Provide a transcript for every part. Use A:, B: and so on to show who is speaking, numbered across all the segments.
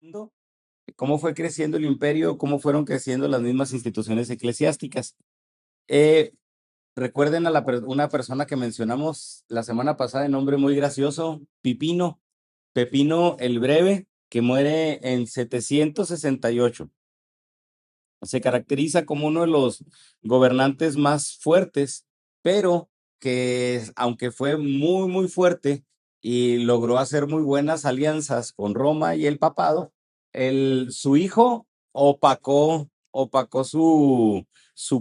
A: mundo, cómo fue creciendo el imperio, cómo fueron creciendo las mismas instituciones eclesiásticas. Eh, Recuerden a una persona que mencionamos la semana pasada, de nombre muy gracioso, Pipino, Pepino el Breve, que muere en 768. Se caracteriza como uno de los gobernantes más fuertes, pero que aunque fue muy fuerte y logró hacer muy buenas alianzas con Roma y el papado, su hijo opacó su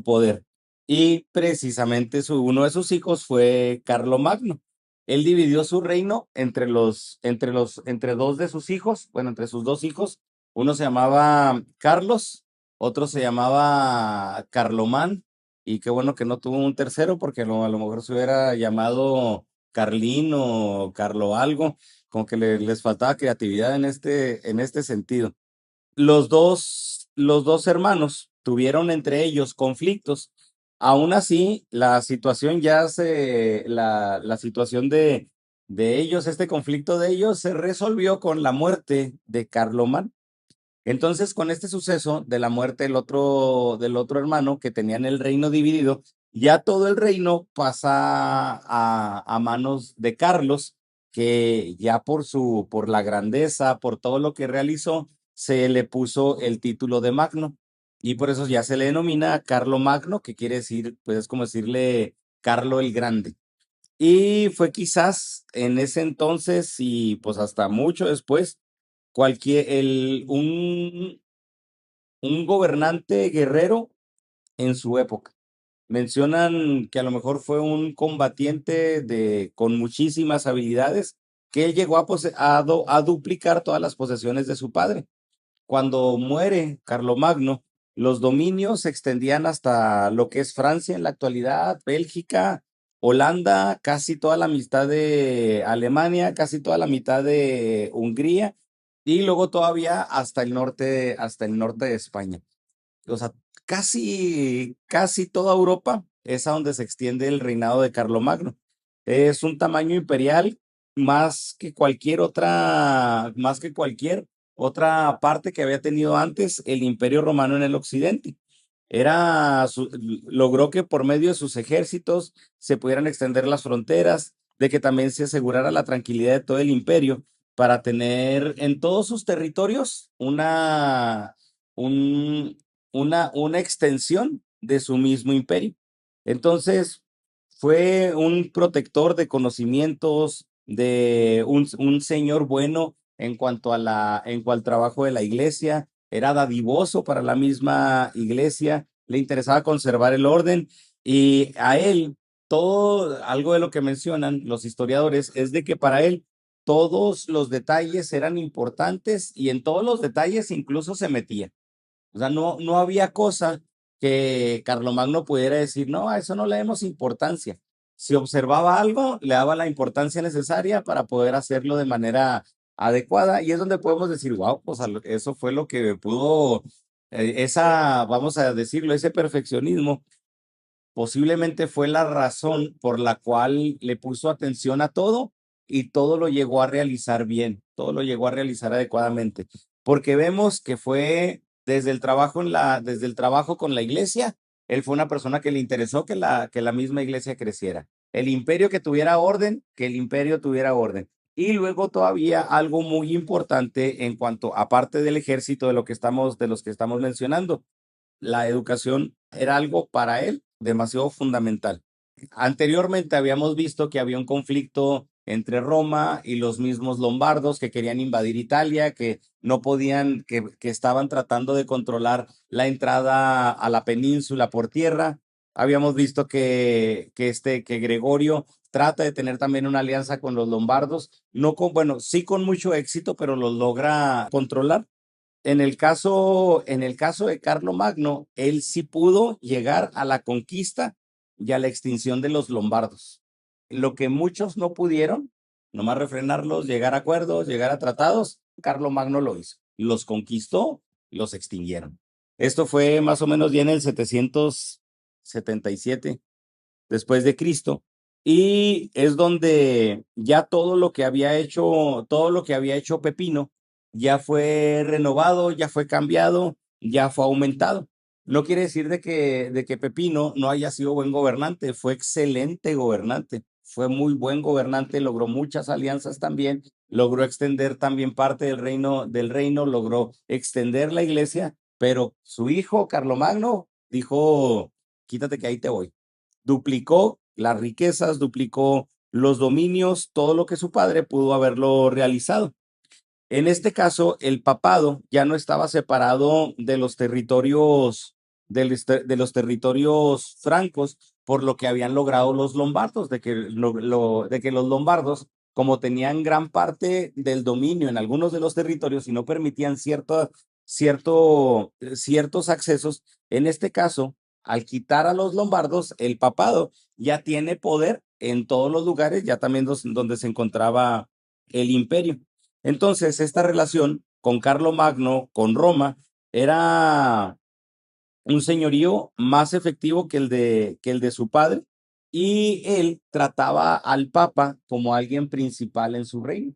A: poder. Y precisamente uno de sus hijos fue Carlomagno. Él dividió su reino entre dos de sus hijos, bueno, entre sus dos hijos. Uno se llamaba Carlos, otro se llamaba Carlomán, y qué bueno que no tuvo un tercero, porque a lo mejor se hubiera llamado Carlín o Carlo algo, como que les faltaba creatividad en este sentido. Los dos hermanos tuvieron entre ellos conflictos. Aún así, la situación de ellos, este conflicto de ellos se resolvió con la muerte de Carlomán. Entonces, con este suceso de la muerte del otro hermano que tenían el reino dividido, ya todo el reino pasa a manos de Carlos, que ya por la grandeza, por todo lo que realizó, se le puso el título de Magno. Y por eso ya se le denomina Carlo Magno, que quiere decir, pues es como decirle Carlo el Grande. Y fue quizás en ese entonces y pues hasta mucho después, cualquier, el, un gobernante guerrero en su época. Mencionan que a lo mejor fue un combatiente con muchísimas habilidades, que él llegó a duplicar todas las posesiones de su padre. Cuando muere Carlomagno, los dominios se extendían hasta lo que es Francia en la actualidad, Bélgica, Holanda, casi toda la mitad de Alemania, casi toda la mitad de Hungría, y luego todavía hasta el norte de España. O sea, casi toda Europa es a donde se extiende el reinado de Carlomagno. Es un tamaño imperial más que cualquier otra parte que había tenido antes el Imperio Romano en el occidente. Logró que por medio de sus ejércitos se pudieran extender las fronteras, de que también se asegurara la tranquilidad de todo el imperio para tener en todos sus territorios un, una extensión de su mismo imperio. Entonces, fue un protector de conocimientos, de un señor bueno en cuanto al trabajo de la iglesia, era dadivoso para la misma iglesia, le interesaba conservar el orden, y a él, algo de lo que mencionan los historiadores es de que para él todos los detalles eran importantes y en todos los detalles incluso se metía. O sea, no había cosa que Carlomagno pudiera decir, no, a eso no le demos importancia. Si observaba algo, le daba la importancia necesaria para poder hacerlo de manera adecuada. Y es donde podemos decir, wow, pues eso fue lo que pudo, vamos a decirlo, ese perfeccionismo posiblemente fue la razón por la cual le puso atención a todo y todo lo llegó a realizar bien, todo lo llegó a realizar adecuadamente, porque vemos que fue desde el trabajo con la iglesia, él fue una persona que le interesó que la misma iglesia creciera, el imperio que tuviera orden, que el imperio tuviera orden. Y luego todavía algo muy importante en cuanto, aparte del ejército de los que estamos mencionando, la educación era algo para él demasiado fundamental. Anteriormente habíamos visto que había un conflicto entre Roma y los mismos lombardos que querían invadir Italia, que no podían, que estaban tratando de controlar la entrada a la península por tierra. Habíamos visto que Gregorio trata de tener también una alianza con los lombardos, no con, bueno, sí con mucho éxito, pero los logra controlar. En el caso de Carlomagno, él sí pudo llegar a la conquista y a la extinción de los lombardos. Lo que muchos no pudieron, nomás refrenarlos, llegar a acuerdos, llegar a tratados, Carlomagno lo hizo. Los conquistó, los extinguieron. Esto fue más o menos ya en el 777 después de Cristo, y es donde ya todo lo que había hecho Pepino ya fue renovado, ya fue cambiado, ya fue aumentado. No quiere decir de que Pepino no haya sido buen gobernante, fue excelente gobernante, fue muy buen gobernante, logró muchas alianzas también, logró extender también parte del reino, logró extender la iglesia, pero su hijo Carlomagno dijo, quítate que ahí te voy. Duplicó las riquezas, duplicó los dominios, todo lo que su padre pudo haberlo realizado. En este caso, el papado ya no estaba separado de los territorios francos, por lo que habían logrado los lombardos, de que los lombardos, como tenían gran parte del dominio en algunos de los territorios y no permitían ciertos accesos, en este caso, al quitar a los lombardos, el papado ya tiene poder en todos los lugares, ya también donde se encontraba el imperio. Entonces, esta relación con Carlomagno, con Roma, era un señorío más efectivo que el de su padre, y él trataba al Papa como alguien principal en su reino.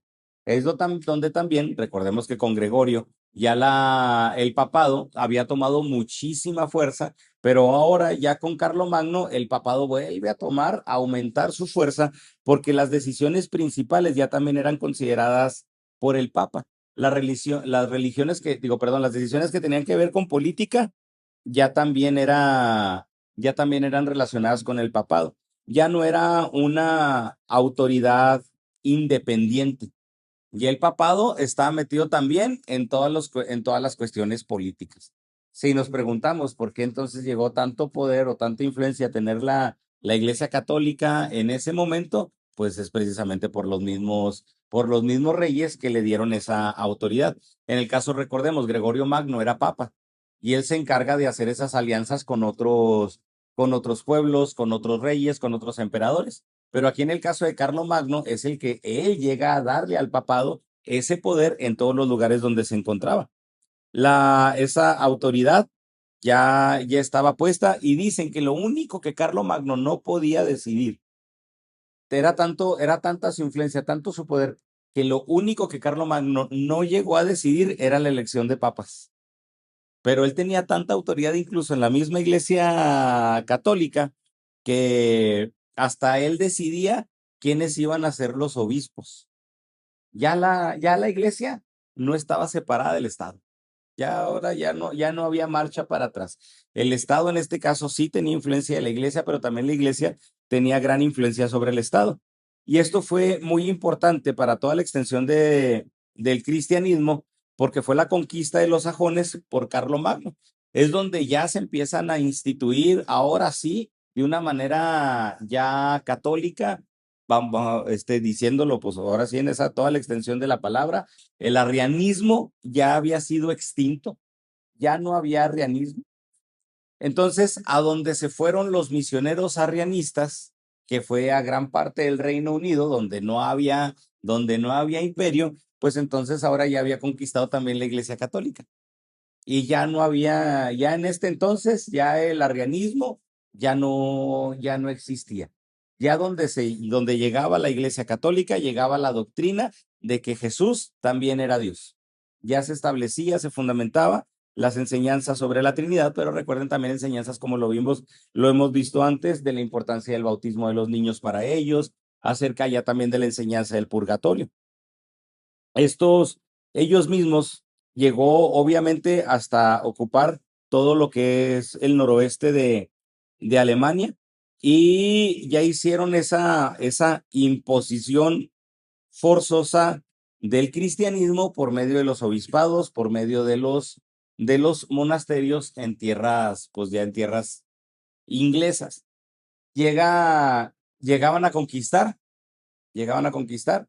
A: Donde también, recordemos que con Gregorio ya el papado había tomado muchísima fuerza, pero ahora ya con Carlomagno el papado vuelve a aumentar su fuerza, porque las decisiones principales ya también eran consideradas por el Papa. Las decisiones que tenían que ver con política ya también eran relacionadas con el papado. Ya no era una autoridad independiente. Y el papado estaba metido también en todas las cuestiones políticas. Si nos preguntamos por qué entonces llegó tanto poder o tanta influencia a tener la Iglesia Católica en ese momento, pues es precisamente por los mismos reyes que le dieron esa autoridad. En el caso, recordemos, Gregorio Magno era papa, y él se encarga de hacer esas alianzas con otros pueblos, con otros reyes, con otros emperadores. Pero aquí en el caso de Carlomagno es el que él llega a darle al papado ese poder en todos los lugares donde se encontraba. Esa autoridad ya estaba puesta, y dicen que lo único que Carlomagno no podía decidir, era tanta su influencia, tanto su poder, que lo único que Carlomagno no llegó a decidir era la elección de papas. Pero él tenía tanta autoridad incluso en la misma iglesia católica, que hasta él decidía quiénes iban a ser los obispos. Ya la iglesia no estaba separada del Estado. Ya ahora ya no había marcha para atrás. El Estado en este caso sí tenía influencia de la iglesia, pero también la iglesia tenía gran influencia sobre el Estado. Y esto fue muy importante para toda la extensión del cristianismo, porque fue la conquista de los sajones por Carlomagno. Es donde ya se empiezan a instituir, ahora sí, de una manera ya católica, vamos, diciéndolo, pues ahora sí, en toda la extensión de la palabra, el arrianismo ya había sido extinto, ya no había arrianismo. Entonces, a donde se fueron los misioneros arrianistas, que fue a gran parte del Reino Unido, donde no había imperio, pues entonces ahora ya había conquistado también la Iglesia Católica. Y ya en este entonces, ya el arrianismo ya no existía. Ya donde llegaba la Iglesia Católica, llegaba la doctrina de que Jesús también era Dios. Ya se establecía, se fundamentaba las enseñanzas sobre la Trinidad, pero recuerden también enseñanzas, como lo hemos visto antes, de la importancia del bautismo de los niños para ellos, acerca ya también de la enseñanza del purgatorio. Ellos mismos llegó obviamente hasta ocupar todo lo que es el noroeste de Alemania, y ya hicieron esa imposición forzosa del cristianismo por medio de los obispados, por medio de los monasterios en tierras, pues ya en tierras inglesas. Llegaban a conquistar, llegaban a conquistar,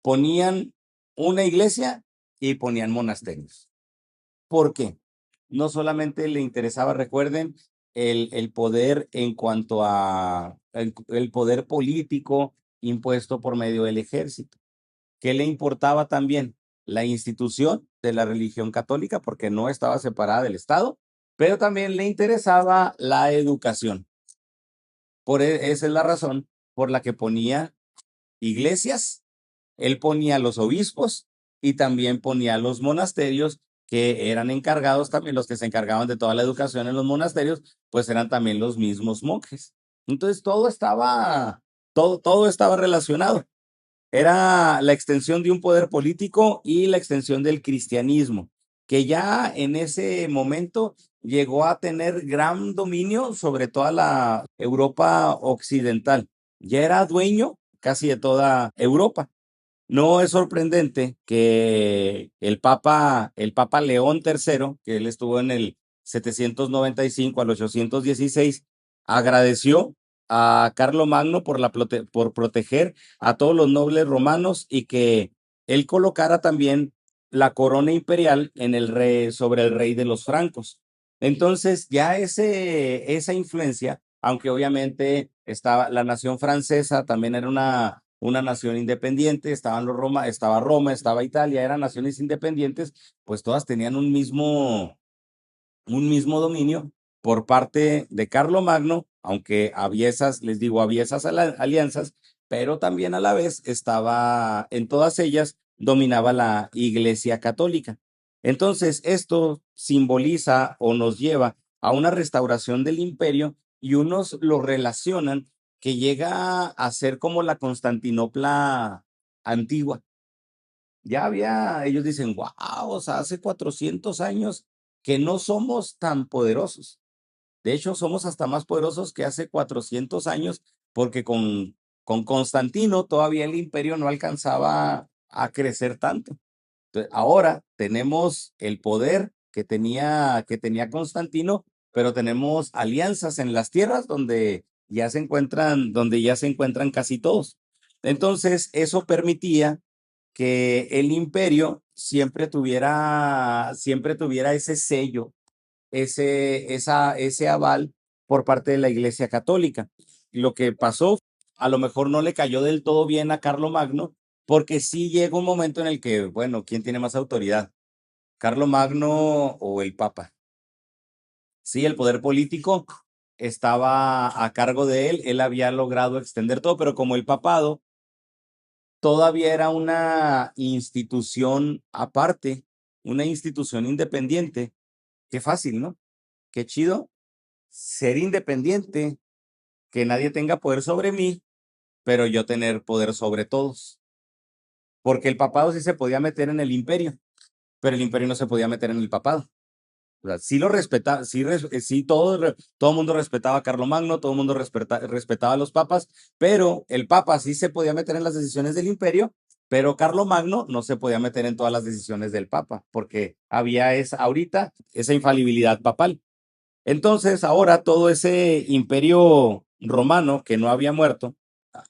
A: ponían una iglesia y ponían monasterios. ¿Por qué? No solamente le interesaba, recuerden, el poder en cuanto a el poder político impuesto por medio del ejército. ¿Qué le importaba también? La institución de la religión católica, porque no estaba separada del Estado, pero también le interesaba la educación. Esa es la razón por la que ponía iglesias, él ponía los obispos y también ponía los monasterios que eran encargados también, los que se encargaban de toda la educación en los monasterios, pues eran también los mismos monjes. Entonces todo estaba relacionado. Era la extensión de un poder político y la extensión del cristianismo, que ya en ese momento llegó a tener gran dominio sobre toda la Europa occidental. Ya era dueño casi de toda Europa. No es sorprendente que el Papa León III, que él estuvo en el 795 al 816, agradeció a Carlomagno por proteger a todos los nobles romanos y que él colocara también la corona imperial sobre el rey de los francos. Entonces, ya esa influencia, aunque obviamente estaba la nación francesa, también era una nación independiente, estaba Roma, estaba Italia, eran naciones independientes, pues todas tenían un mismo dominio por parte de Carlomagno, aunque había les digo, había esas alianzas, pero también a la vez estaba, en todas ellas, dominaba la Iglesia Católica. Entonces, esto simboliza o nos lleva a una restauración del imperio y unos lo relacionan que llega a ser como la Constantinopla antigua. Ellos dicen, wow, o sea, hace 400 años que no somos tan poderosos. De hecho, somos hasta más poderosos que hace 400 años, porque con Constantino todavía el imperio no alcanzaba a crecer tanto. Ahora tenemos el poder que tenía Constantino, pero tenemos alianzas en las tierras donde ya se encuentran casi todos. Entonces, eso permitía que el imperio siempre tuviera ese sello, ese aval por parte de la Iglesia Católica. Lo que pasó, a lo mejor no le cayó del todo bien a Carlomagno, porque sí llega un momento en el que, bueno, ¿quién tiene más autoridad? ¿Carlomagno o el Papa? Sí, el poder político estaba a cargo de él, él había logrado extender todo, pero como el papado todavía era una institución aparte, una institución independiente, qué fácil, ¿no? Qué chido ser independiente, que nadie tenga poder sobre mí, pero yo tener poder sobre todos. Porque el papado sí se podía meter en el imperio, pero el imperio no se podía meter en el papado. O sea, sí lo respetaba, sí todo el mundo respetaba a Carlomagno, todo el mundo respetaba a los papas, pero el papa sí se podía meter en las decisiones del imperio, pero Carlomagno no se podía meter en todas las decisiones del papa, porque ahorita esa infalibilidad papal. Entonces, ahora todo ese imperio romano que no había muerto,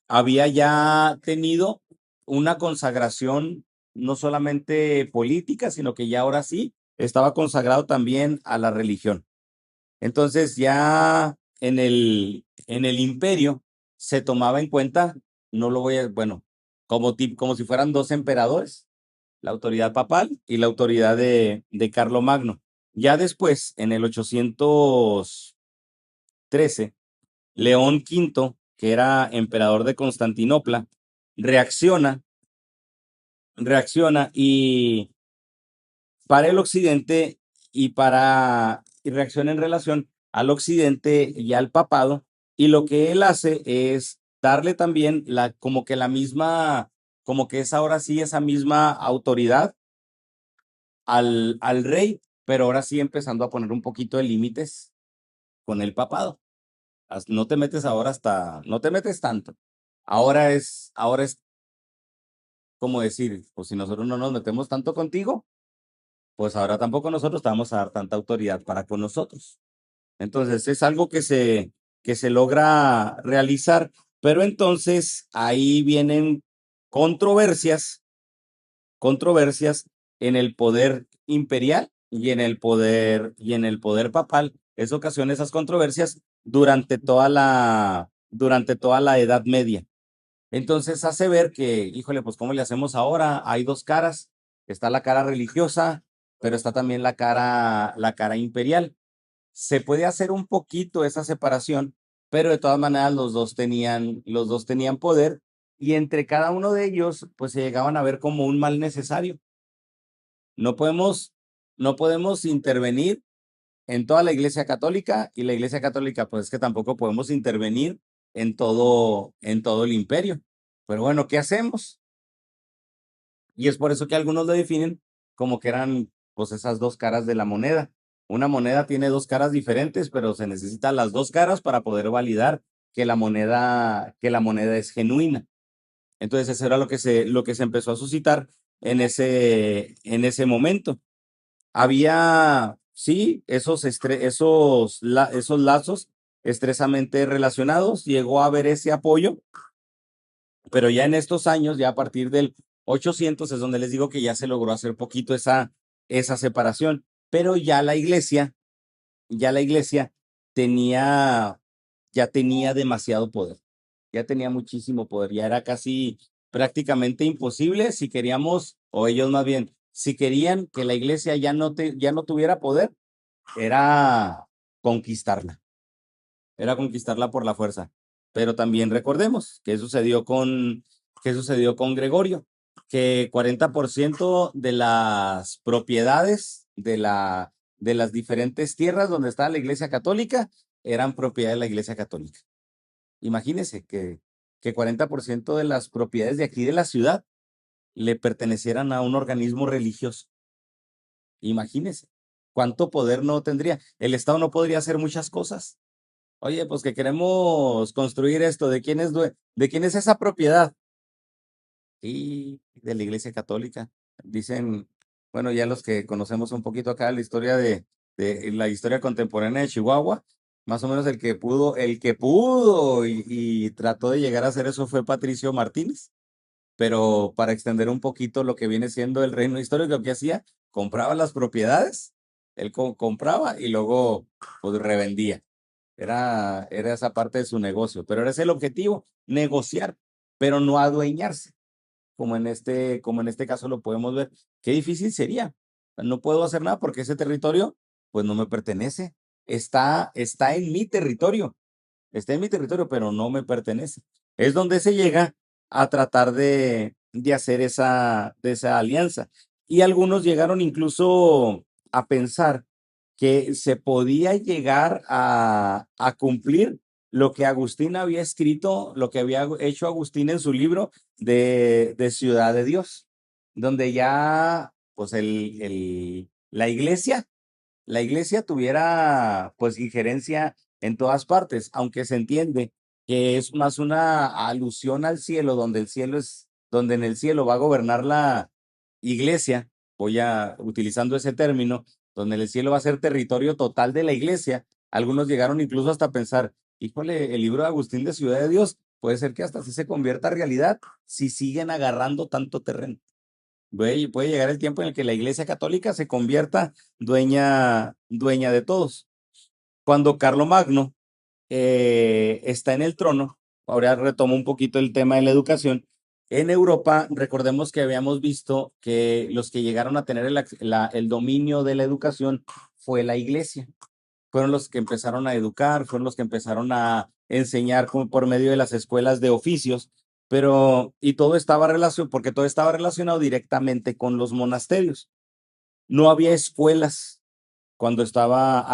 A: había ya tenido una consagración no solamente política, sino que ya ahora sí estaba consagrado también a la religión. Entonces, ya en el imperio se tomaba en cuenta, no lo voy a, bueno, como si fueran dos emperadores, la autoridad papal y la autoridad de Carlomagno. Ya después, en el 813, León V, que era emperador de Constantinopla, reacciona, reacciona y para el occidente y reacciona en relación al occidente y al papado, y lo que él hace es darle también como que la misma, como que es ahora sí esa misma autoridad al rey, pero ahora sí empezando a poner un poquito de límites con el papado. No te metes ahora no te metes tanto. Ahora es como decir, pues si nosotros no nos metemos tanto contigo, pues ahora tampoco nosotros te vamos a dar tanta autoridad para con nosotros. Entonces es algo que se logra realizar, pero entonces ahí vienen controversias, controversias en el poder imperial y en el poder papal. Es ocasiona esas controversias durante toda la Edad Media. Entonces hace ver que, híjole, pues ¿cómo le hacemos ahora? Hay dos caras. Está la cara religiosa, pero está también la cara imperial. Se puede hacer un poquito esa separación, pero de todas maneras los dos tenían poder y entre cada uno de ellos, pues se llegaban a ver como un mal necesario. No podemos, no podemos intervenir en toda la Iglesia Católica y la Iglesia Católica, pues es que tampoco podemos intervenir en todo el imperio. Pero bueno, ¿qué hacemos? Y es por eso que algunos lo definen como que eran pues esas dos caras de la moneda. Una moneda tiene dos caras diferentes, pero se necesitan las dos caras para poder validar que la moneda es genuina. Entonces eso era lo que se empezó a suscitar en ese momento. Había, sí, esos lazos estrechamente relacionados, llegó a haber ese apoyo, pero ya en estos años, ya a partir del 800 es donde les digo que ya se logró hacer poquito esa separación, pero ya la iglesia tenía, ya tenía demasiado poder, ya tenía muchísimo poder, ya era casi prácticamente imposible si queríamos, o ellos más bien, si querían que la iglesia ya no tuviera poder, era conquistarla, era conquistarla por la fuerza. Pero también recordemos qué sucedió con Gregorio, que 40% de las propiedades de las diferentes tierras donde estaba la Iglesia Católica eran propiedad de la Iglesia Católica. Imagínense que 40% de las propiedades de aquí de la ciudad le pertenecieran a un organismo religioso. Imagínense cuánto poder no tendría. El Estado no podría hacer muchas cosas. Oye, pues que queremos construir esto, ¿de quién es esa propiedad? Y de la Iglesia Católica. Dicen, bueno, ya los que conocemos un poquito acá la historia de la historia contemporánea de Chihuahua, más o menos el que pudo y trató de llegar a hacer eso fue Patricio Martínez, pero para extender un poquito lo que viene siendo el reino histórico, ¿qué hacía? Compraba las propiedades, él compraba y luego pues revendía. Era esa parte de su negocio, pero era ese el objetivo, negociar, pero no adueñarse, como en este caso lo podemos ver. Qué difícil sería. No puedo hacer nada porque ese territorio, pues no me pertenece. Está en mi territorio, está en mi territorio, pero no me pertenece. Es donde se llega a tratar de hacer de esa alianza. Y algunos llegaron incluso a pensar que se podía llegar a cumplir lo que Agustín había escrito, lo que había hecho Agustín en su libro de Ciudad de Dios, donde ya pues la iglesia tuviera pues injerencia en todas partes, aunque se entiende que es más una alusión al cielo, donde en el cielo va a gobernar la iglesia, utilizando ese término, donde el cielo va a ser territorio total de la iglesia. Algunos llegaron incluso hasta pensar, híjole, el libro de Agustín de Ciudad de Dios puede ser que hasta así se convierta en realidad si siguen agarrando tanto terreno. Puede llegar el tiempo en el que la Iglesia Católica se convierta dueña de todos. Cuando Carlomagno está en el trono, ahora retomo un poquito el tema de la educación. En Europa, recordemos que habíamos visto que los que llegaron a tener el dominio de la educación fue la iglesia. Fueron los que empezaron a educar, fueron los que empezaron a enseñar como por medio de las escuelas de oficios, y todo estaba relacionado, porque todo estaba relacionado directamente con los monasterios. No había escuelas cuando estaba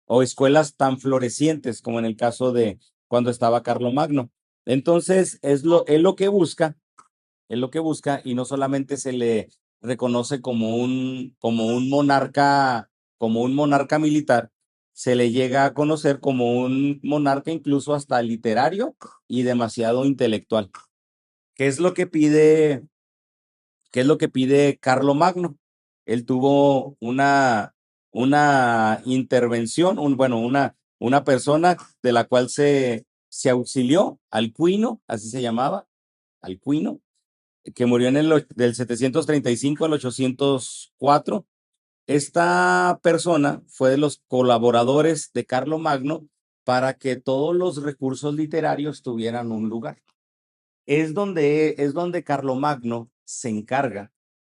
A: o escuelas tan florecientes como en el caso de cuando estaba Carlomagno. Entonces, es lo que busca, y no solamente se le reconoce como un monarca militar, se le llega a conocer como un monarca incluso hasta literario y demasiado intelectual. ¿Qué es lo que pide ¿Qué es lo que pide Carlomagno? Él tuvo una intervención, una persona de la cual se auxilió, Alcuino, así se llamaba, Alcuino, que murió del 735 al 804. Esta persona fue de los colaboradores de Carlomagno para que todos los recursos literarios tuvieran un lugar. Es donde Carlomagno se encarga,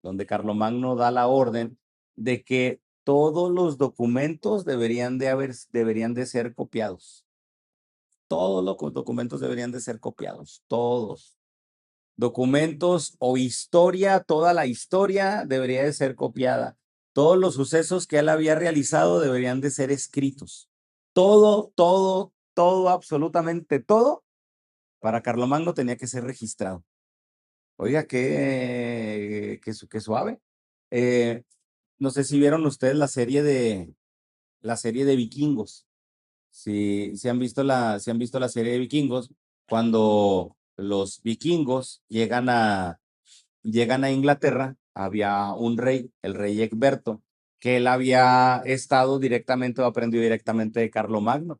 A: donde Carlomagno da la orden de que todos los documentos deberían de ser copiados. Todos los documentos deberían de ser copiados, todos. documentos o historia, toda la historia debería de ser copiada. Todos los sucesos que él había realizado deberían de ser escritos. Todo, absolutamente todo, para Carlomagno tenía que ser registrado. Oiga, qué suave. Eh, no sé si vieron ustedes la serie de Vikingos. Si han visto la serie de Vikingos, cuando los vikingos llegan a Inglaterra, había un rey, el rey Egberto, que él había estado directamente o aprendió directamente de Carlomagno.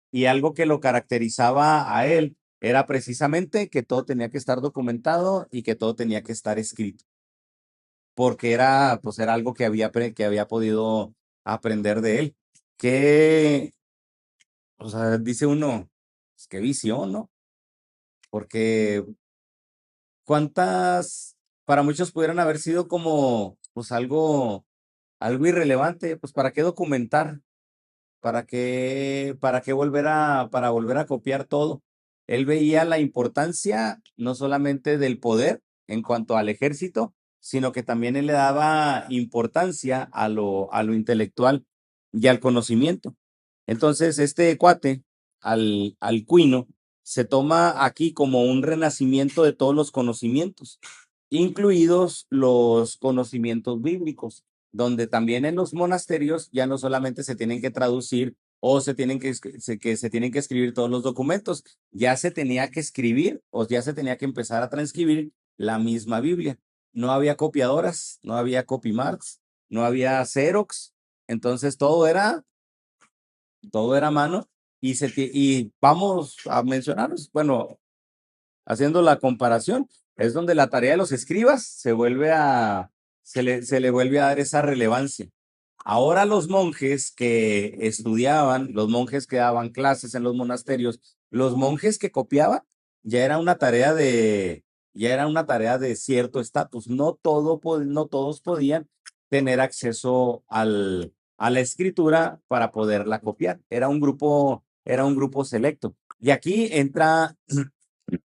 A: Y algo que lo caracterizaba a él era precisamente que todo tenía que estar documentado y que todo tenía que estar escrito, porque pues era algo que había podido aprender de él. Que, o sea, dice uno, pues, qué visión, ¿no? Porque cuántas, para muchos pudieran haber sido como, pues algo irrelevante, pues ¿para qué documentar? ¿Para qué para volver a copiar todo? Él veía la importancia no solamente del poder en cuanto al ejército, sino que también él le daba importancia a lo intelectual y al conocimiento. Entonces, este cuate, al Cuino, se toma aquí como un renacimiento de todos los conocimientos, incluidos los conocimientos bíblicos, donde también en los monasterios ya no solamente se tienen que traducir o que se tienen que escribir todos los documentos, ya se tenía que escribir o ya se tenía que empezar a transcribir la misma Biblia. No había copiadoras, no había copymarks, no había Xerox, entonces todo era a mano y vamos a mencionarlos, bueno, haciendo la comparación, es donde la tarea de los escribas se le vuelve a dar esa relevancia. Ahora los monjes que estudiaban, los monjes que daban clases en los monasterios, los monjes que copiaban, ya era una tarea de, ya era una tarea de cierto estatus. No todos podían tener acceso a la escritura para poderla copiar. Era un grupo selecto. Y aquí entra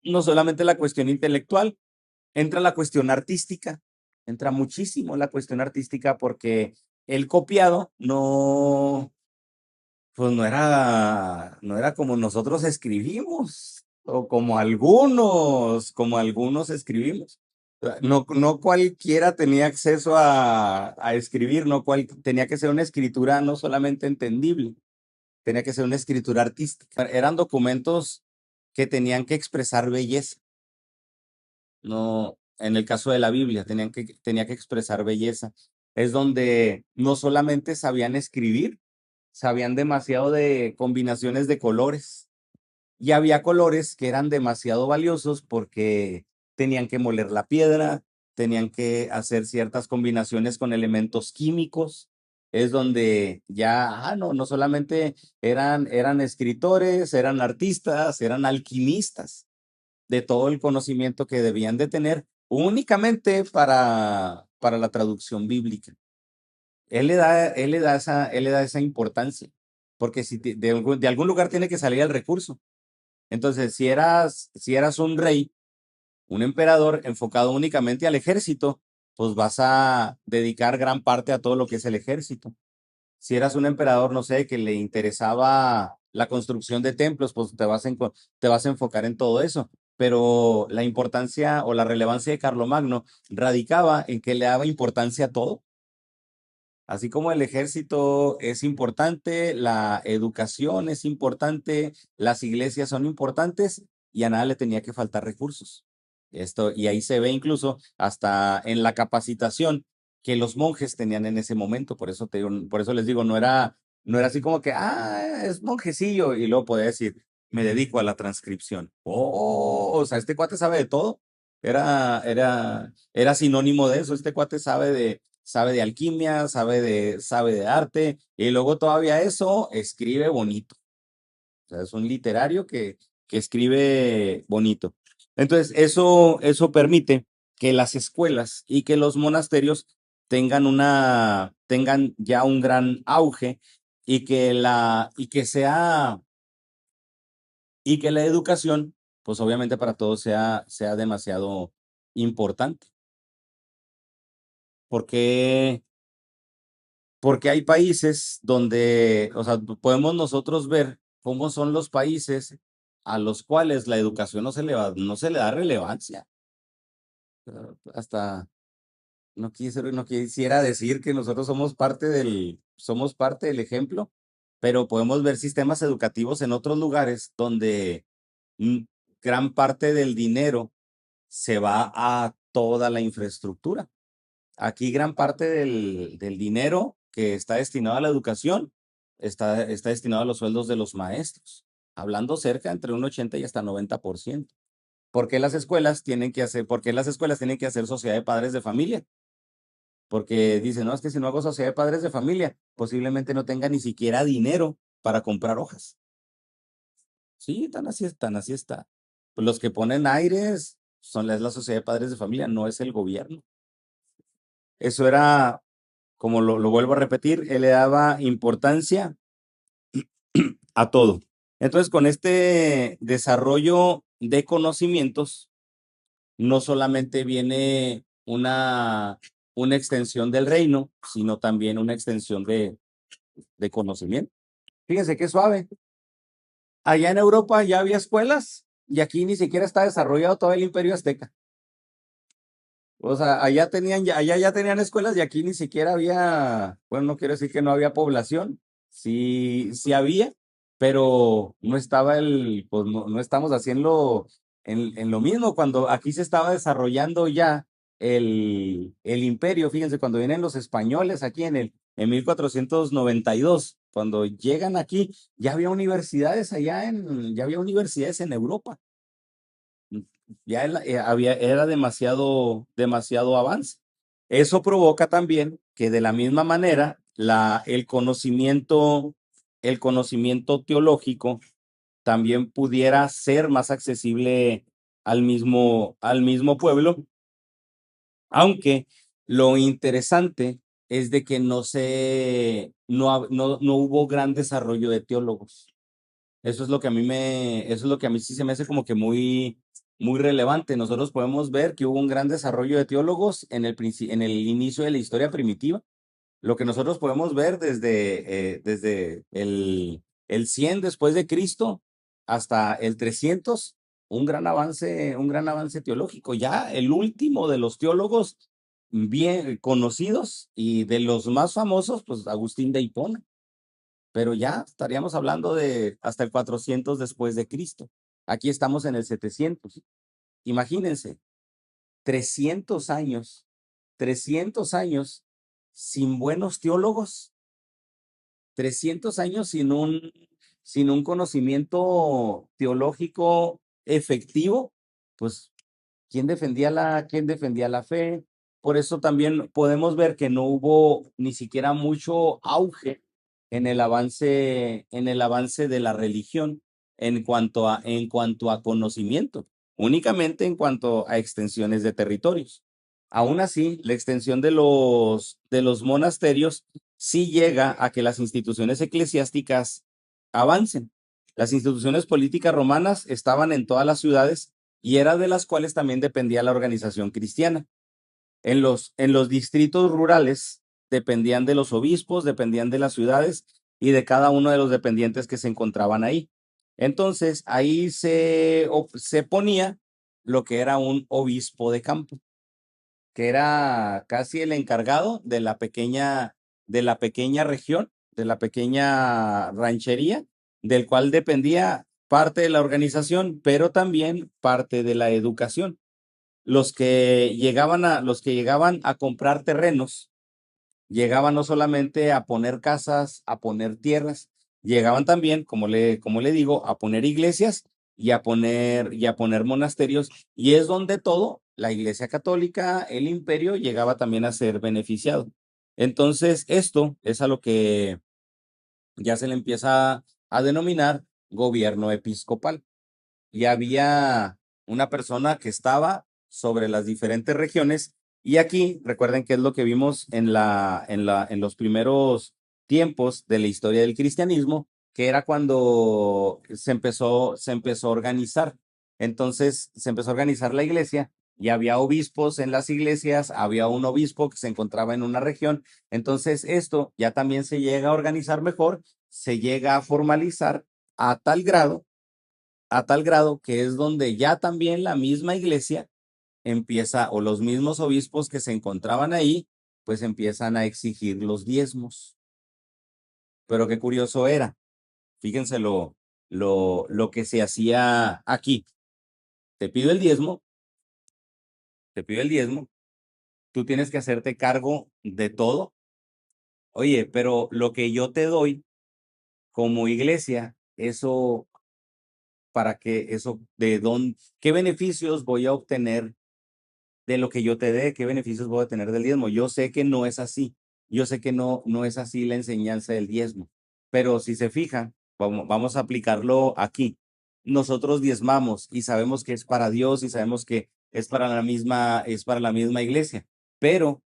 A: no solamente la cuestión intelectual, entra la cuestión artística, entra muchísimo la cuestión artística porque el copiado no, pues no era como nosotros escribimos o como algunos escribimos. No cualquiera tenía acceso a escribir, tenía que ser una escritura no solamente entendible, tenía que ser una escritura artística. Eran documentos que tenían que expresar belleza. No, en el caso de la Biblia, tenía que expresar belleza. Es donde no solamente sabían escribir, sabían demasiado de combinaciones de colores. Y había colores que eran demasiado valiosos porque tenían que moler la piedra, tenían que hacer ciertas combinaciones con elementos químicos. Es donde ya, no solamente eran escritores, eran artistas, eran alquimistas de todo el conocimiento que debían de tener únicamente para la traducción bíblica. Él le da esa importancia, porque si de algún lugar tiene que salir el recurso. Entonces, si eras un rey, un emperador enfocado únicamente al ejército, pues vas a dedicar gran parte a todo lo que es el ejército. Si eras un emperador, no sé, que le interesaba la construcción de templos, pues te vas a enfocar en todo eso. Pero la importancia o la relevancia de Carlomagno radicaba en que le daba importancia a todo. Así como el ejército es importante, la educación es importante, las iglesias son importantes y a nada le tenía que faltar recursos. Y ahí se ve incluso hasta en la capacitación que los monjes tenían en ese momento. Por eso les digo, no era así como que, es monjecillo, y luego podía decir, me dedico a la transcripción. O sea, este cuate sabe de todo. Era sinónimo de eso. Este cuate sabe de alquimia, sabe de arte, y luego todavía eso escribe bonito. O sea, es un literario que escribe bonito. Entonces, eso permite que las escuelas y que los monasterios tengan ya un gran auge y que la educación, pues obviamente para todos sea demasiado importante. Porque, porque hay países donde, o sea, podemos nosotros ver cómo son los países a los cuales la educación no se le da relevancia. Hasta no quisiera decir que nosotros somos parte del ejemplo, pero podemos ver sistemas educativos en otros lugares donde mm, gran parte del dinero se va a toda la infraestructura. Aquí gran parte del dinero que está destinado a la educación está destinado a los sueldos de los maestros, hablando cerca entre un 80 y hasta 90%. ¿Por qué las escuelas tienen que hacer sociedad de padres de familia? Porque dicen, no, es que si no hago sociedad de padres de familia, posiblemente no tenga ni siquiera dinero para comprar hojas. Sí, tan así está. Pues los que ponen aires es la sociedad de padres de familia, no es el gobierno. Eso era, como lo vuelvo a repetir, él le daba importancia a todo. Entonces, con este desarrollo de conocimientos, no solamente viene una extensión del reino, sino también una extensión de conocimiento. Fíjense qué suave. Allá en Europa ya había escuelas y aquí ni siquiera está desarrollado todo el imperio azteca. O sea, allá ya tenían escuelas y aquí ni siquiera había, bueno, no quiero decir que no había población, sí, sí había, pero no estaba pues no estamos haciendo en lo mismo, cuando aquí se estaba desarrollando ya el imperio, fíjense, cuando vienen los españoles aquí en 1492 cuando llegan aquí, ya había universidades en Europa. Era demasiado avance. Eso provoca también que de la misma manera el conocimiento teológico también pudiera ser más accesible al mismo pueblo, aunque lo interesante es de que no hubo gran desarrollo de teólogos. Eso es lo que a mí sí se me hace como que muy relevante. Nosotros podemos ver que hubo un gran desarrollo de teólogos en el inicio de la historia primitiva. Lo que nosotros podemos ver desde el 100 después de Cristo hasta el 300, un gran avance teológico. Ya el último de los teólogos bien conocidos y de los más famosos, pues Agustín de Hipona, pero ya estaríamos hablando de hasta el 400 después de Cristo. Aquí estamos en el 700. Imagínense, 300 años, 300 años sin buenos teólogos, 300 años sin un conocimiento teológico efectivo, pues quién defendía la fe? Por eso también podemos ver que no hubo ni siquiera mucho auge en el avance de la religión en cuanto a conocimiento, únicamente en cuanto a extensiones de territorios. Aún así, la extensión de los monasterios sí llega a que las instituciones eclesiásticas avancen. Las instituciones políticas romanas estaban en todas las ciudades y era de las cuales también dependía la organización cristiana. En los distritos rurales dependían de los obispos, dependían de las ciudades y de cada uno de los dependientes que se encontraban ahí. Entonces, ahí se ponía lo que era un obispo de campo, que era casi el encargado de la pequeña región, de la pequeña ranchería, del cual dependía parte de la organización, pero también parte de la educación. Los que llegaban a comprar terrenos, llegaban no solamente a poner casas, a poner tierras, llegaban también, como le digo, a poner iglesias y a poner monasterios, y es donde todo, la Iglesia Católica, el imperio, llegaba también a ser beneficiado. Entonces, esto es a lo que ya se le empieza a denominar gobierno episcopal. Y había una persona que estaba sobre las diferentes regiones. Y aquí, recuerden que es lo que vimos en los primeros tiempos de la historia del cristianismo, que era cuando se empezó a organizar. Entonces, se empezó a organizar la iglesia y había obispos en las iglesias, había un obispo que se encontraba en una región. Entonces esto ya también se llega a organizar mejor, se llega a formalizar a tal grado, a tal grado que es donde ya también la misma iglesia empieza, o los mismos obispos que se encontraban ahí, pues empiezan a exigir los diezmos. Pero qué curioso era. Fíjense lo que se hacía aquí. Te pido el diezmo, te pido el diezmo, tú tienes que hacerte cargo de todo. Oye, pero lo que yo te doy como iglesia, eso, ¿para qué? Eso, ¿de dónde? ¿Qué beneficios voy a obtener de lo que yo te dé? ¿Qué beneficios voy a tener del diezmo? Yo sé que no es así. Yo sé que no es así la enseñanza del diezmo. Pero si se fijan, vamos a aplicarlo aquí. Nosotros diezmamos y sabemos que es para Dios y sabemos que es para la misma iglesia. Pero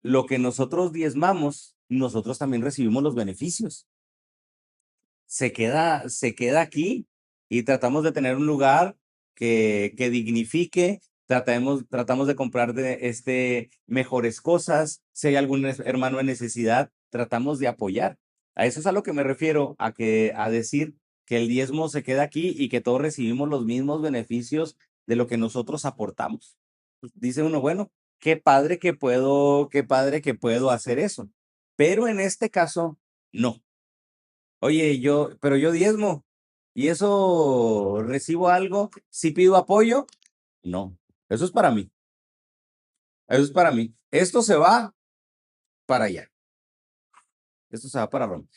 A: lo que nosotros diezmamos, nosotros también recibimos los beneficios. Se queda aquí y tratamos de tener un lugar que dignifique, tratamos de comprar mejores cosas, si hay algún hermano en necesidad, tratamos de apoyar. A eso es a lo que me refiero, a decir que el diezmo se queda aquí y que todos recibimos los mismos beneficios de lo que nosotros aportamos. Dice uno, bueno, qué padre que puedo hacer eso. Pero en este caso, no. Oye, pero yo diezmo, ¿y eso recibo algo? Si pido apoyo, no, eso es para mí, eso es para mí. Esto se va para allá, esto se va para Roma.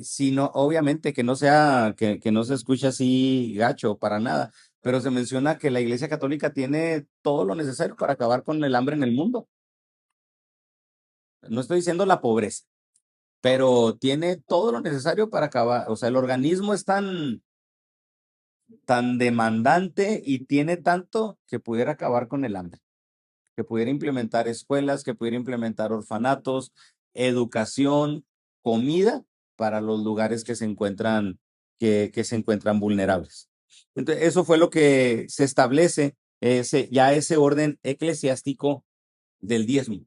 A: Si no, obviamente que no sea, que no se escuche así gacho, para nada, pero se menciona que la Iglesia Católica tiene todo lo necesario para acabar con el hambre en el mundo. No estoy diciendo la pobreza, pero tiene todo lo necesario para acabar. O sea, el organismo es tan demandante y tiene tanto que pudiera acabar con el hambre, que pudiera implementar escuelas, que pudiera implementar orfanatos, educación, comida para los lugares que se encuentran, que se encuentran vulnerables. Entonces, eso fue lo que se establece, ya ese orden eclesiástico del diezmo.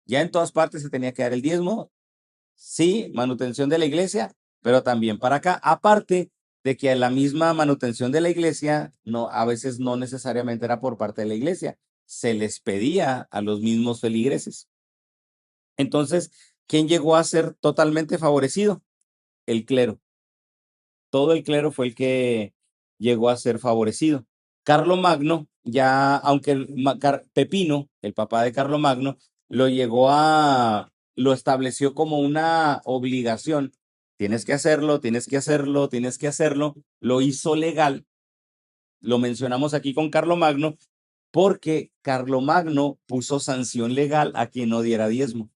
A: Ya en todas partes se tenía que dar el diezmo, sí, manutención de la iglesia, pero también para acá. Aparte de que la misma manutención de la iglesia no, a veces no necesariamente era por parte de la iglesia, se les pedía a los mismos feligreses. Entonces, ¿quién llegó a ser totalmente favorecido? El clero. Todo el clero fue el que llegó a ser favorecido. Carlomagno, ya, aunque Pepino, el papá de Carlomagno, lo estableció como una obligación. Tienes que hacerlo, tienes que hacerlo, tienes que hacerlo. Lo hizo legal. Lo mencionamos aquí con Carlomagno porque Carlomagno puso sanción legal a quien no diera diezmo.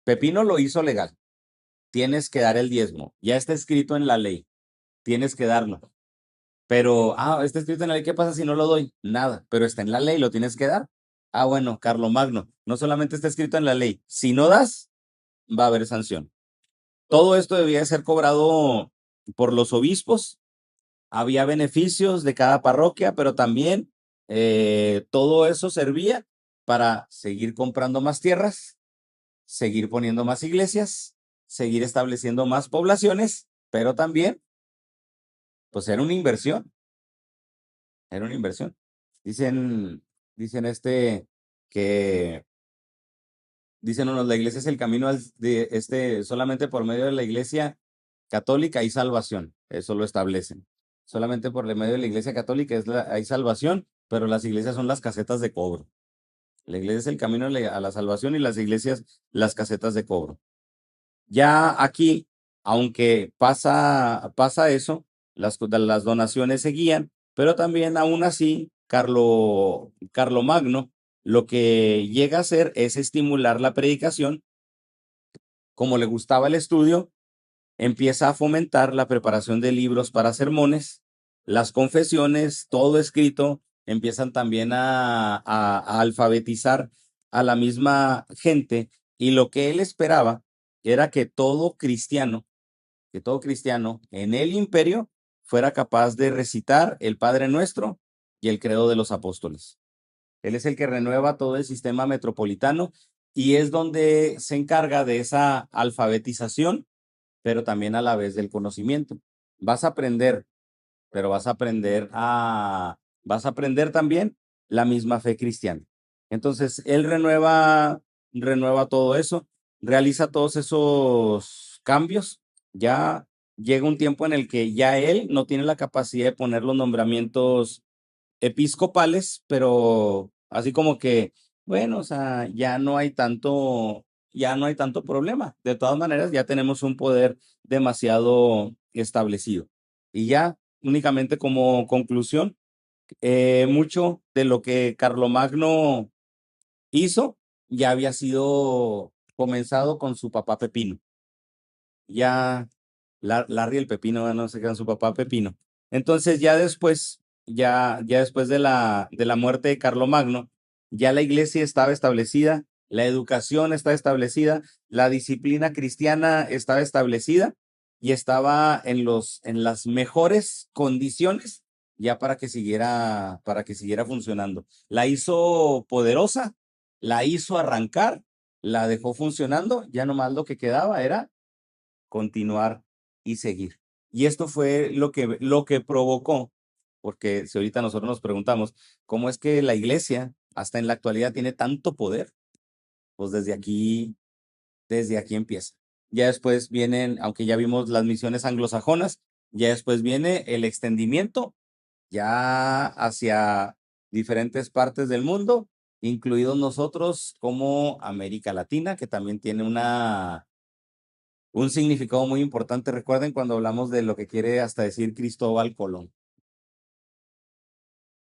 A: Pepino lo hizo legal. Tienes que dar el diezmo. Ya está escrito en la ley. Tienes que darlo. Pero, está escrito en la ley, ¿qué pasa si no lo doy? Nada, pero está en la ley, lo tienes que dar. Bueno, Carlomagno, no solamente está escrito en la ley, si no das, va a haber sanción. Todo esto debía ser cobrado por los obispos, había beneficios de cada parroquia, pero también todo eso servía para seguir comprando más tierras, seguir poniendo más iglesias, seguir estableciendo más poblaciones, pero también, pues era una inversión. Dicen, dicen que, dicen unos, la iglesia es el camino solamente por medio de la iglesia católica hay salvación, eso lo establecen. Solamente por medio de la iglesia católica hay salvación, pero las iglesias son las casetas de cobro. La iglesia es el camino a la salvación y las iglesias las casetas de cobro. Ya aquí, aunque pasa eso, las donaciones seguían, pero también aún así, Carlomagno lo que llega a hacer es estimular la predicación. Como le gustaba el estudio, empieza a fomentar la preparación de libros para sermones, las confesiones, todo escrito, empiezan también a alfabetizar a la misma gente y lo que él esperaba era que todo cristiano en el imperio fuera capaz de recitar el Padre Nuestro y el credo de los apóstoles. Él es el que renueva todo el sistema metropolitano y es donde se encarga de esa alfabetización, pero también a la vez del conocimiento. Vas a aprender, pero vas a aprender también la misma fe cristiana. Entonces, él renueva todo eso, realiza todos esos cambios. Ya llega un tiempo en el que ya él no tiene la capacidad de poner los nombramientos episcopales, pero así como que, bueno, o sea, ya no hay tanto problema. De todas maneras, ya tenemos un poder demasiado establecido. Y ya únicamente como conclusión, mucho de lo que Carlomagno hizo ya había sido comenzado con su papá Pepino. Ya Larry el Pepino, no sé qué, su papá Pepino. Entonces ya después de la muerte de Carlomagno, ya la iglesia estaba establecida, la educación estaba establecida, la disciplina cristiana estaba establecida y estaba en las mejores condiciones ya para que siguiera funcionando. La hizo poderosa, la hizo arrancar, la dejó funcionando, ya nomás lo que quedaba era continuar y seguir. Y esto fue lo que provocó, porque si ahorita nosotros nos preguntamos, ¿cómo es que la iglesia hasta en la actualidad tiene tanto poder? Pues desde aquí empieza. Ya después vienen, aunque ya vimos las misiones anglosajonas, ya después viene el extendimiento ya hacia diferentes partes del mundo, incluidos nosotros como América Latina, que también tiene un significado muy importante. Recuerden cuando hablamos de lo que quiere hasta decir Cristóbal Colón.